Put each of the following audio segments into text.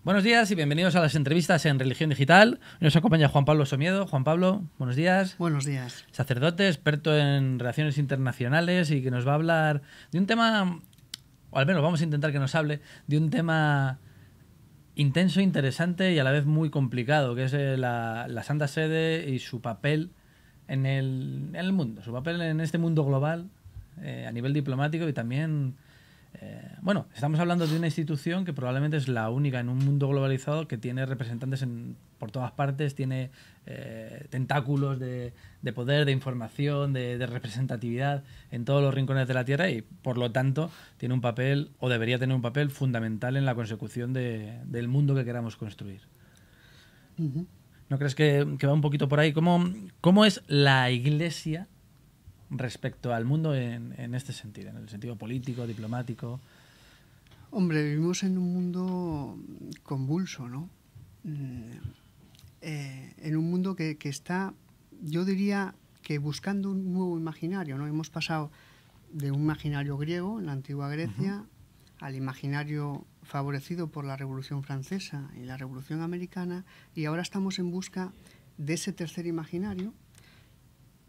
Buenos días y bienvenidos a las entrevistas en Religión Digital. Nos acompaña Juan Pablo Somiedo. Juan Pablo, buenos días. Buenos días. Sacerdote, experto en relaciones internacionales y que nos va a hablar de un tema, o al menos vamos a intentar que nos hable, de un tema intenso, interesante y a la vez muy complicado, que es la Santa Sede y su papel en el mundo, su papel en este mundo global a nivel diplomático y también... Bueno, estamos hablando de una institución que probablemente es la única en un mundo globalizado que tiene representantes por todas partes, tiene tentáculos de poder, de información, de representatividad en todos los rincones de la Tierra y, por lo tanto, tiene un papel, o debería tener un papel fundamental en la consecución del mundo que queramos construir. ¿No crees que va un poquito por ahí? ¿Cómo es la Iglesia respecto al mundo en este sentido, en el sentido político, diplomático? Hombre, vivimos en un mundo convulso, ¿no? En un mundo que está, yo diría que buscando un nuevo imaginario, ¿no? Hemos pasado de un imaginario griego en la antigua Grecia al imaginario favorecido por la Revolución Francesa y la Revolución Americana, y ahora estamos en busca de ese tercer imaginario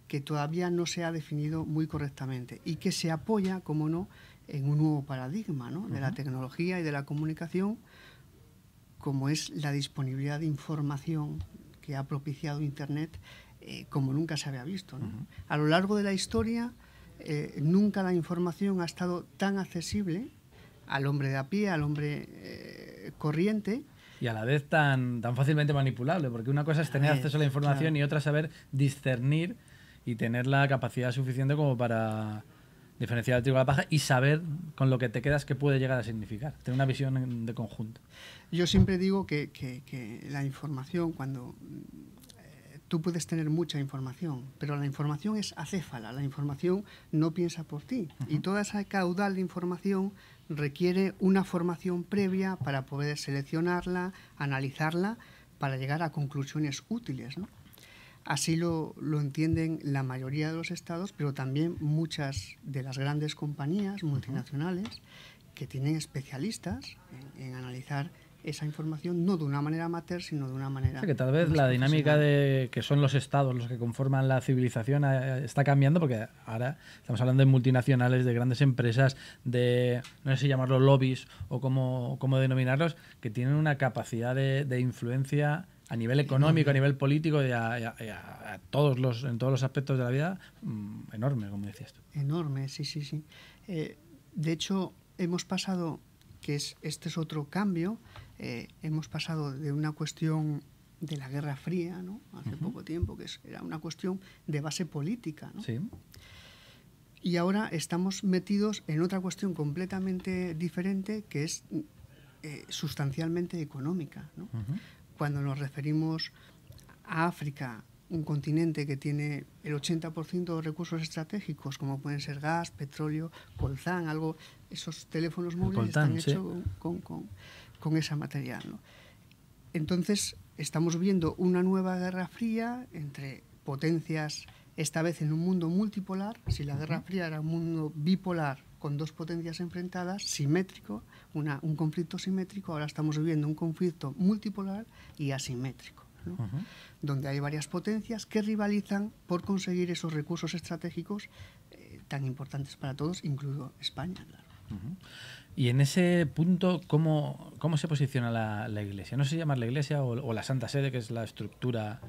que todavía no se ha definido muy correctamente y que se apoya, como no, en un nuevo paradigma, ¿no? De la tecnología y de la comunicación, como es la disponibilidad de información que ha propiciado Internet como nunca se había visto, ¿no? A lo largo de la historia, nunca la información ha estado tan accesible al hombre de a pie, al hombre corriente. Y a la vez tan fácilmente manipulable, porque una cosa es tener acceso a la información, claro, y otra saber discernir y tener la capacidad suficiente como para diferenciar el trigo de la paja y saber con lo que te quedas qué puede llegar a significar. Tener una visión de conjunto. Yo siempre digo que la información, cuando tú puedes tener mucha información, pero la información es acéfala, la información no piensa por ti. Y toda esa caudal de información requiere una formación previa para poder seleccionarla, analizarla, para llegar a conclusiones útiles, ¿no? Así lo entienden la mayoría de los estados, pero también muchas de las grandes compañías multinacionales que tienen especialistas en analizar esa información, no de una manera amateur, sino de una manera... O sea, que tal vez la dinámica de que son los estados los que conforman la civilización está cambiando, porque ahora estamos hablando de multinacionales, de grandes empresas, de, no sé si llamarlos lobbies o cómo denominarlos, que tienen una capacidad de influencia a nivel económico, a nivel político y en todos los aspectos de la vida, enorme, como decías tú. Enorme, sí. De hecho, hemos pasado, este es otro cambio, hemos pasado de una cuestión de la Guerra Fría, ¿no? Hace poco tiempo, que era una cuestión de base política, ¿no? Sí. Y ahora estamos metidos en otra cuestión completamente diferente, que es sustancialmente económica, ¿no? Cuando nos referimos a África, un continente que tiene el 80% de recursos estratégicos, como pueden ser gas, petróleo, coltán, esos teléfonos móviles están hechos con ese material, ¿no? Entonces, estamos viendo una nueva guerra fría entre potencias, esta vez en un mundo multipolar. Si la Guerra Fría era un mundo bipolar con dos potencias enfrentadas, simétrico, un conflicto simétrico, ahora estamos viviendo un conflicto multipolar y asimétrico, ¿no? Donde hay varias potencias que rivalizan por conseguir esos recursos estratégicos tan importantes para todos, incluido España, claro. Y en ese punto, ¿cómo se posiciona la Iglesia? No sé si llamar la Iglesia o la Santa Sede, que es la estructura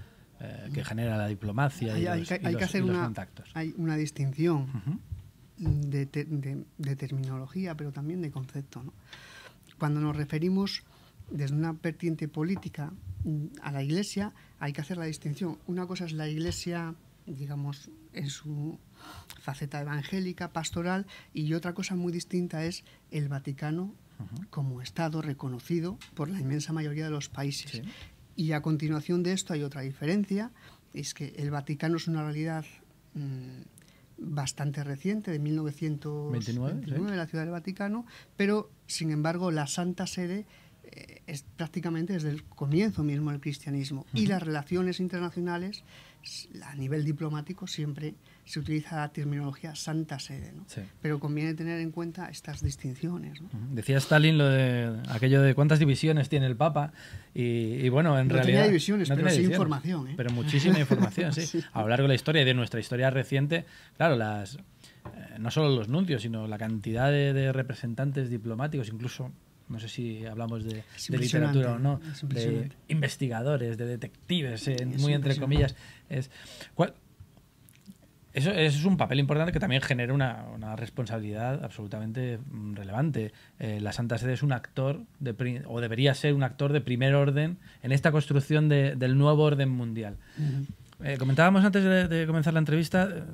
que genera la diplomacia hay que hacer los contactos. Hay una distinción de terminología, pero también de concepto, ¿no? Cuando nos referimos desde una vertiente política a la Iglesia, hay que hacer la distinción. Una cosa es la Iglesia, digamos, en su faceta evangélica, pastoral, y otra cosa muy distinta es el Vaticano como Estado reconocido por la inmensa mayoría de los países. Sí. Y a continuación de esto hay otra diferencia, es que el Vaticano es una realidad bastante reciente, de 1929, ¿sí? La Ciudad del Vaticano, pero sin embargo la Santa Sede es prácticamente desde el comienzo mismo del cristianismo, y las relaciones internacionales a nivel diplomático siempre se utiliza la terminología Santa Sede, ¿no? Sí. Pero conviene tener en cuenta estas distinciones, ¿no? Decía Stalin lo de aquello de cuántas divisiones tiene el Papa y bueno, en no realidad... Tenía divisiones, no pero tenía sí divisiones, información, ¿eh? Pero muchísima información, sí. Sí. A lo largo de la historia y de nuestra historia reciente, claro, no solo los nuncios, sino la cantidad de representantes diplomáticos, incluso... No sé si hablamos de literatura o no, de investigadores, de detectives, muy entre comillas. Eso es un papel importante que también genera una responsabilidad absolutamente relevante. La Santa Sede es un actor, o debería ser un actor de primer orden en esta construcción del nuevo orden mundial. Comentábamos antes de comenzar la entrevista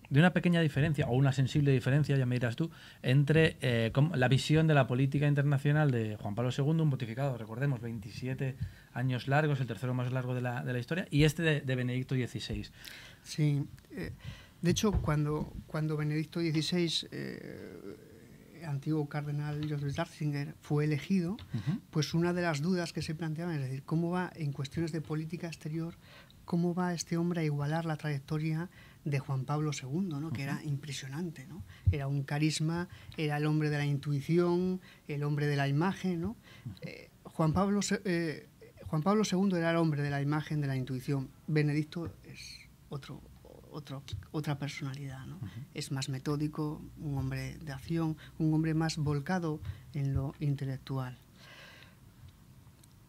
de una pequeña diferencia, o una sensible diferencia, ya me dirás tú, entre la visión de la política internacional de Juan Pablo II, un pontificado, recordemos, 27 años largos, el tercero más largo de la historia, y este de Benedicto XVI. Sí. De hecho, cuando Benedicto XVI, antiguo cardenal Joseph Ratzinger, fue elegido, pues una de las dudas que se planteaban es decir, ¿cómo va, en cuestiones de política exterior, cómo va este hombre a igualar la trayectoria de Juan Pablo II, ¿no? Que era impresionante, ¿no? Era un carisma, era el hombre de la intuición, el hombre de la imagen, ¿no? Juan Pablo II era el hombre de la imagen, de la intuición. Benedicto es otra personalidad, ¿no? Es más metódico, un hombre de acción, un hombre más volcado en lo intelectual.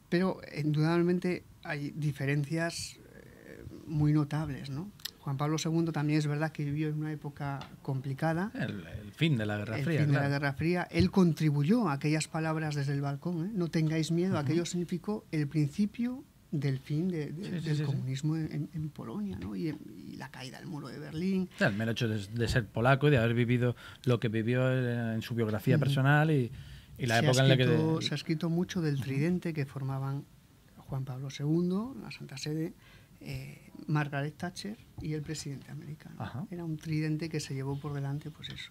Pero indudablemente hay diferencias muy notables, ¿no? Juan Pablo II también es verdad que vivió en una época complicada. El fin de la Guerra Fría. El fin de la Guerra Fría. Él contribuyó a aquellas palabras desde el balcón, ¿eh? No tengáis miedo. Aquello significó el principio del fin del comunismo en Polonia, ¿no? Y la caída del muro de Berlín. El mero hecho de ser polaco y de haber vivido lo que vivió en su biografía personal y la época en la que... Se ha escrito mucho del tridente que formaban Juan Pablo II, la Santa Sede, Margaret Thatcher y el presidente americano. Ajá. Era un tridente que se llevó por delante, pues eso,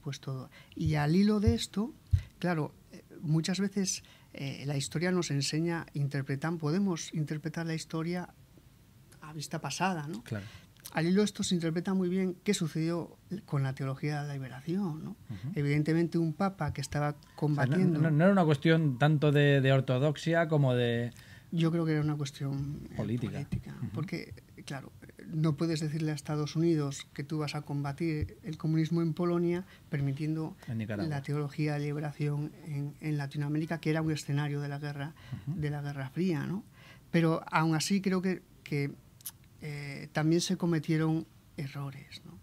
pues todo. Y al hilo de esto, claro, muchas veces la historia nos enseña, podemos interpretar la historia a vista pasada, ¿no? Claro. Al hilo de esto se interpreta muy bien qué sucedió con la teología de la liberación, ¿no? Evidentemente un papa que estaba combatiendo... O sea, no era una cuestión tanto de ortodoxia como de... Yo creo que era una cuestión política. Porque, claro, no puedes decirle a Estados Unidos que tú vas a combatir el comunismo en Polonia permitiendo la teología de liberación en Latinoamérica, que era un escenario de la Guerra Fría, ¿no? Pero aún así creo que también se cometieron errores, ¿no?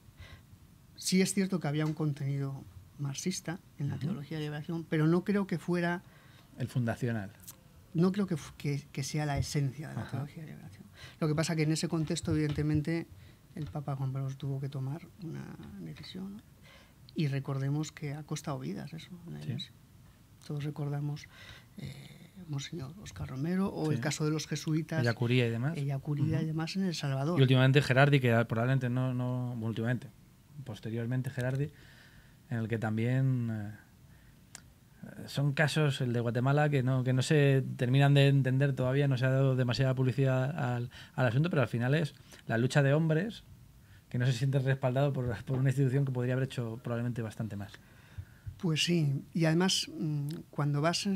Sí es cierto que había un contenido marxista en la teología de liberación, pero no creo que fuera... el fundacional. No creo que sea la esencia de la teología de liberación. Lo que pasa que en ese contexto, evidentemente, el Papa Juan Pablo tuvo que tomar una decisión, ¿no? Y recordemos que ha costado vidas eso en la Iglesia. Todos recordamos Monseñor Óscar Romero o el caso de los jesuitas. Ellacuría y demás. Ellacuría y demás en El Salvador. Y últimamente Gerardi, que probablemente posteriormente Gerardi, en el que también... son casos, el de Guatemala, que no se terminan de entender todavía, no se ha dado demasiada publicidad al asunto, pero al final es la lucha de hombres que no se siente respaldado por una institución que podría haber hecho probablemente bastante más. Pues sí, y además cuando vas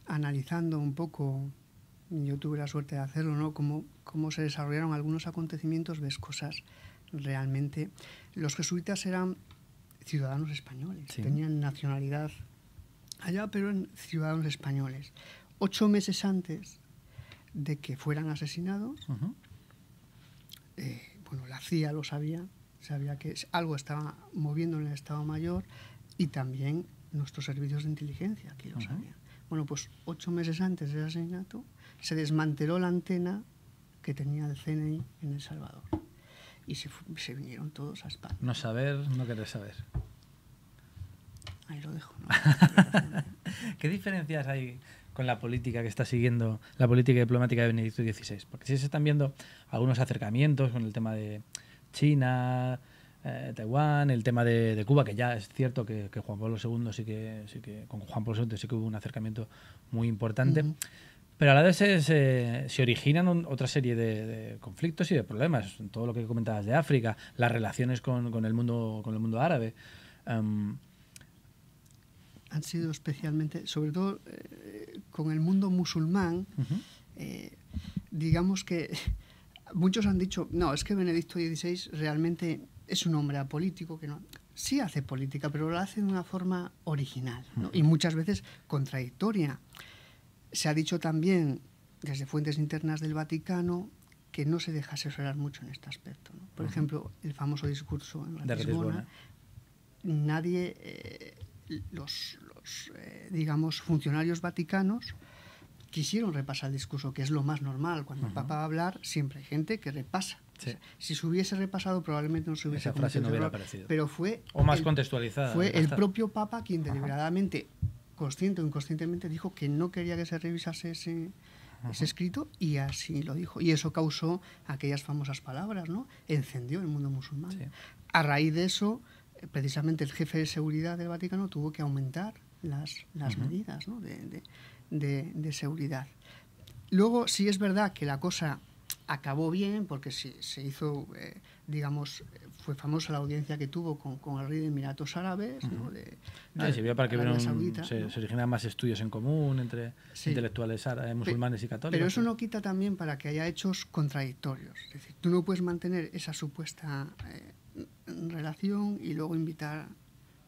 analizando un poco, yo tuve la suerte de hacerlo, ¿no? Cómo se desarrollaron algunos acontecimientos, ves cosas realmente... Los jesuitas eran ciudadanos españoles, tenían nacionalidad allá, pero en ciudadanos españoles. 8 meses antes de que fueran asesinados, la CIA lo sabía que algo estaba moviendo en el Estado Mayor y también nuestros servicios de inteligencia aquí lo sabían. Bueno, pues 8 meses antes del asesinato se desmanteló la antena que tenía el CNI en El Salvador y se vinieron todos a España. No saber, no querer saber. Ahí lo dejo, ¿no? ¿Qué diferencias hay con la política que está siguiendo la política diplomática de Benedicto XVI? Porque sí se están viendo algunos acercamientos con el tema de China, Taiwán, el tema de Cuba, que ya es cierto que Juan Pablo II sí que con Juan Pablo II sí que hubo un acercamiento muy importante. Pero a la vez se originan otra serie de conflictos y de problemas. Todo lo que comentabas de África, las relaciones con el mundo árabe. Han sido especialmente, sobre todo con el mundo musulmán, digamos que muchos han dicho, no, es que Benedicto XVI realmente es un hombre apolítico, que no... Sí hace política, pero lo hace de una forma original, ¿no? Y muchas veces contradictoria. Se ha dicho también, desde fuentes internas del Vaticano, que no se deja asesorar mucho en este aspecto, ¿no? Por ejemplo, el famoso discurso en Ratisbona, nadie, digamos, funcionarios vaticanos quisieron repasar el discurso, que es lo más normal. Cuando el Papa va a hablar, siempre hay gente que repasa. Sí. O sea, si se hubiese repasado, probablemente no se hubiese Esa frase no hubiera aparecido. Pero fue... O más contextualizada. Fue el propio Papa quien deliberadamente, consciente o inconscientemente, dijo que no quería que se revisase ese escrito, y así lo dijo. Y eso causó aquellas famosas palabras, ¿no? Encendió el mundo musulmán. Sí. A raíz de eso, precisamente el jefe de seguridad del Vaticano tuvo que aumentar las medidas, ¿no? de seguridad. Luego, sí es verdad que la cosa acabó bien, porque se hizo, digamos, fue famosa la audiencia que tuvo con el rey de Emiratos Árabes, ¿no? Sirvió para que se originaran más estudios en común entre intelectuales musulmanes y católicos. Pero eso no quita también para que haya hechos contradictorios. Es decir, tú no puedes mantener esa supuesta relación y luego invitar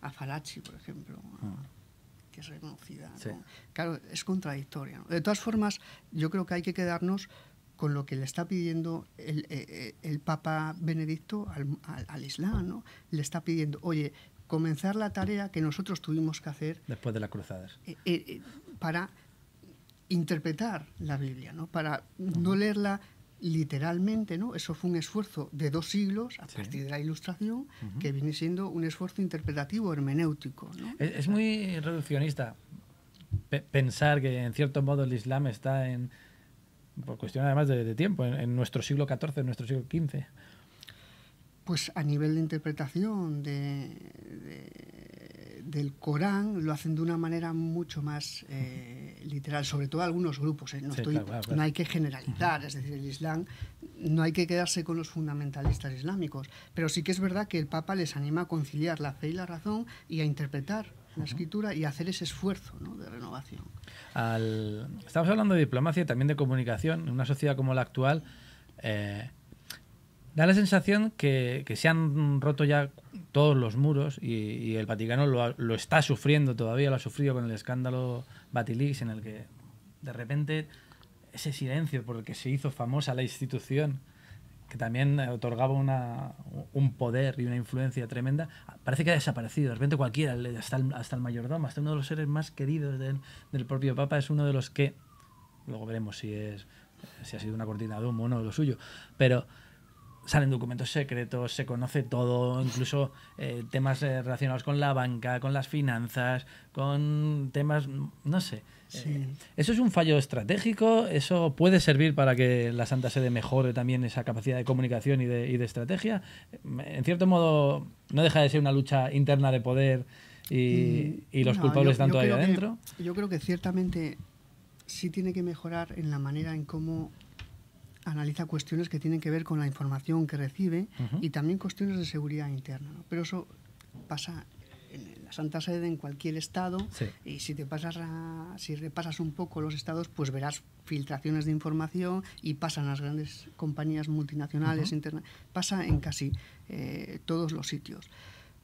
a Farachi, por ejemplo, que es reconocida, ¿no? Sí. Claro, es contradictoria, ¿no? De todas formas, yo creo que hay que quedarnos con lo que le está pidiendo el Papa Benedicto al Islam, ¿no? Le está pidiendo, oye, comenzar la tarea que nosotros tuvimos que hacer después de las cruzadas para interpretar la Biblia, ¿no? Para no leerla literalmente, ¿no? Eso fue un esfuerzo de 2 siglos a partir de la Ilustración, que viene siendo un esfuerzo interpretativo, hermenéutico, ¿no? Es muy reduccionista pensar que en cierto modo el Islam está por cuestión además de tiempo, en nuestro siglo XIV, en nuestro siglo XV. Pues a nivel de interpretación del Corán lo hacen de una manera mucho más literal, sobre todo algunos grupos. Claro. No hay que generalizar, es decir, el Islam, no hay que quedarse con los fundamentalistas islámicos, pero sí que es verdad que el Papa les anima a conciliar la fe y la razón y a interpretar la escritura y hacer ese esfuerzo, ¿no? de renovación. Estamos hablando de diplomacia y también de comunicación. En una sociedad como la actual, da la sensación que se han roto ya todos los muros y el Vaticano lo está sufriendo todavía, lo ha sufrido con el escándalo Batilix, en el que de repente ese silencio por el que se hizo famosa la institución, que también otorgaba un poder y una influencia tremenda, parece que ha desaparecido. De repente cualquiera, hasta el mayordomo, hasta uno de los seres más queridos del propio Papa, es uno de los que, luego veremos si ha sido una cortina de humo o no lo suyo, pero salen documentos secretos, se conoce todo, incluso temas relacionados con la banca, con las finanzas, con temas, no sé. Sí. ¿Eso es un fallo estratégico? ¿Eso puede servir para que la Santa Sede mejore también esa capacidad de comunicación y de estrategia? En cierto modo, ¿no deja de ser una lucha interna de poder y los culpables están todavía adentro? Yo creo que ciertamente sí tiene que mejorar en la manera en cómo analiza cuestiones que tienen que ver con la información que recibe y también cuestiones de seguridad interna, ¿no? Pero eso pasa en la Santa Sede, en cualquier estado, y si repasas un poco los estados, pues verás filtraciones de información y pasan en las grandes compañías multinacionales, pasa en casi todos los sitios.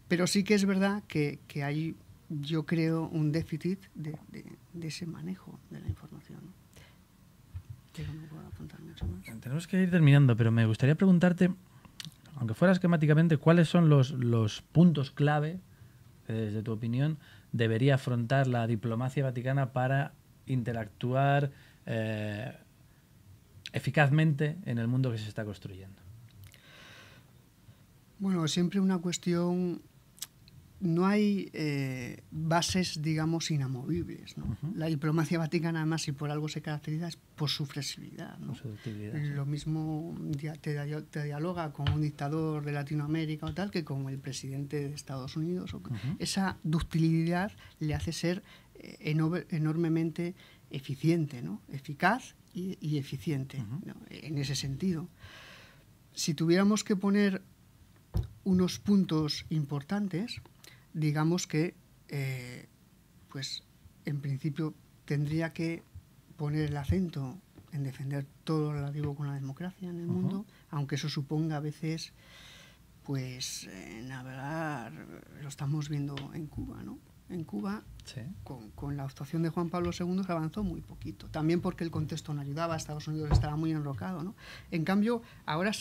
Pero sí que es verdad que hay, yo creo, un déficit de ese manejo de la información, ¿no? Pero no puedo apuntar mucho más. Tenemos que ir terminando, pero me gustaría preguntarte, aunque fuera esquemáticamente, ¿cuáles son los puntos clave que, desde tu opinión, debería afrontar la diplomacia vaticana para interactuar eficazmente en el mundo que se está construyendo? Bueno, siempre una cuestión... No hay bases, digamos, inamovibles, ¿no? La diplomacia vaticana, además, si por algo se caracteriza, es por su flexibilidad, ¿no? Lo mismo te dialoga con un dictador de Latinoamérica o tal que con el presidente de Estados Unidos. Esa ductilidad le hace ser enormemente eficiente, ¿no? Eficaz y eficiente, ¿no? En ese sentido. Si tuviéramos que poner unos puntos importantes, digamos que, pues, en principio tendría que poner el acento en defender todo lo relativo con la democracia en el mundo, aunque eso suponga a veces, pues, navegar, lo estamos viendo en Cuba, ¿no? En Cuba, sí, con la actuación de Juan Pablo II se avanzó muy poquito, también porque el contexto no ayudaba, Estados Unidos estaba muy enrocado, ¿no? En cambio, ahora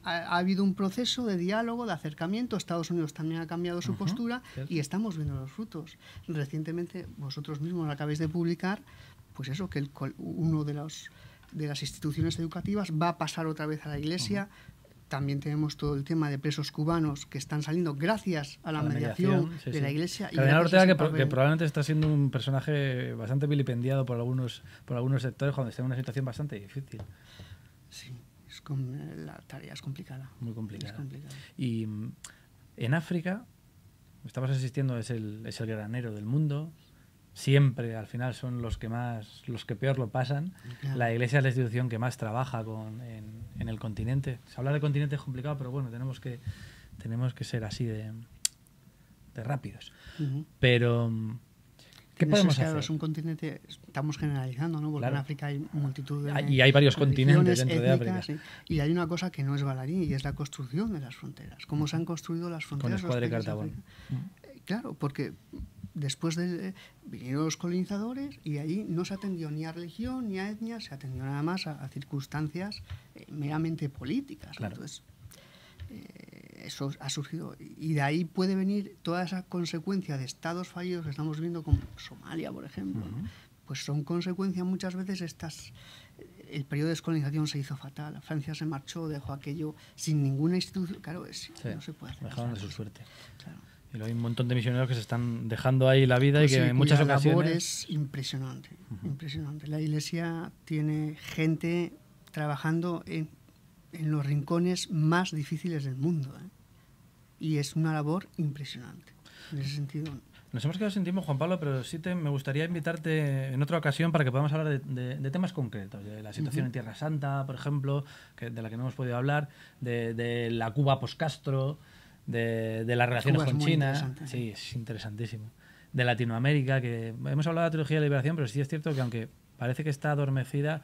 ha habido un proceso de diálogo, de acercamiento, Estados Unidos también ha cambiado su postura y estamos viendo los frutos. Recientemente, vosotros mismos lo acabáis de publicar, pues eso, que uno de las instituciones educativas va a pasar otra vez a la Iglesia. También tenemos todo el tema de presos cubanos que están saliendo gracias a la mediación de la Iglesia. Cardenal Ortega, que probablemente está siendo un personaje bastante vilipendiado por algunos sectores cuando está en una situación bastante difícil. Sí, la tarea es complicada. Muy complicada. Y en África, estamos asistiendo, es el granero del mundo. Siempre, al final, son los que peor lo pasan. Claro. La Iglesia es la institución que más trabaja en el continente. Hablar de continente es complicado, pero bueno, tenemos que ser así de rápidos. Pero, ¿qué podemos hacer? Claro, es un continente, estamos generalizando, ¿no? Porque claro, en África hay multitud de... Y hay varios continentes dentro de África. Sí. Y hay una cosa que no es baladí, y es la construcción de las fronteras. ¿Cómo se han construido las fronteras? Con Escuadra y Cartago. Claro, porque después vinieron los colonizadores y ahí no se atendió ni a religión ni a etnia, se atendió nada más a circunstancias meramente políticas. Claro. Entonces, eso ha surgido. Y de ahí puede venir toda esa consecuencia de estados fallidos que estamos viendo como Somalia, por ejemplo. Pues son consecuencias muchas veces el periodo de descolonización se hizo fatal. Francia se marchó, dejó aquello sin ninguna institución. Claro, no se puede hacer. Dejaron de su suerte. Claro. Y hay un montón de misioneros que se están dejando ahí la vida, pues y que en muchas ocasiones... La labor es impresionante, impresionante. La Iglesia tiene gente trabajando en los rincones más difíciles del mundo, ¿eh? Y es una labor impresionante. En ese sentido... Nos hemos quedado sin tiempo, Juan Pablo, pero sí me gustaría invitarte en otra ocasión para que podamos hablar de temas concretos, de la situación en Tierra Santa, por ejemplo, de la que no hemos podido hablar, de la Cuba post-Castro, de las relaciones con China. Sí, es interesantísimo. De Latinoamérica, que hemos hablado de la teología de liberación, pero sí es cierto que aunque parece que está adormecida,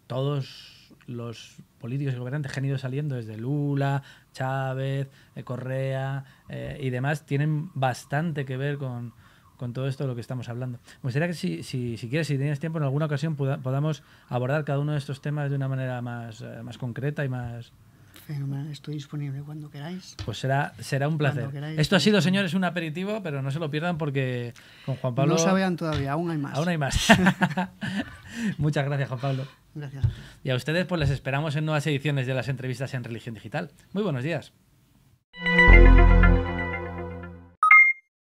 todos los políticos y gobernantes que han ido saliendo desde Lula, Chávez, Correa y demás, tienen bastante que ver con todo esto de lo que estamos hablando. Me gustaría que si quieres, si tienes tiempo, en alguna ocasión podamos abordar cada uno de estos temas de una manera más concreta y más... Fenomenal, estoy disponible cuando queráis. Pues será un placer. Esto ha sido, señores, un aperitivo, pero no se lo pierdan porque con Juan Pablo... No se vean todavía, aún hay más. Aún hay más. Muchas gracias, Juan Pablo. Gracias. Y a ustedes pues les esperamos en nuevas ediciones de las entrevistas en Religión Digital. Muy buenos días.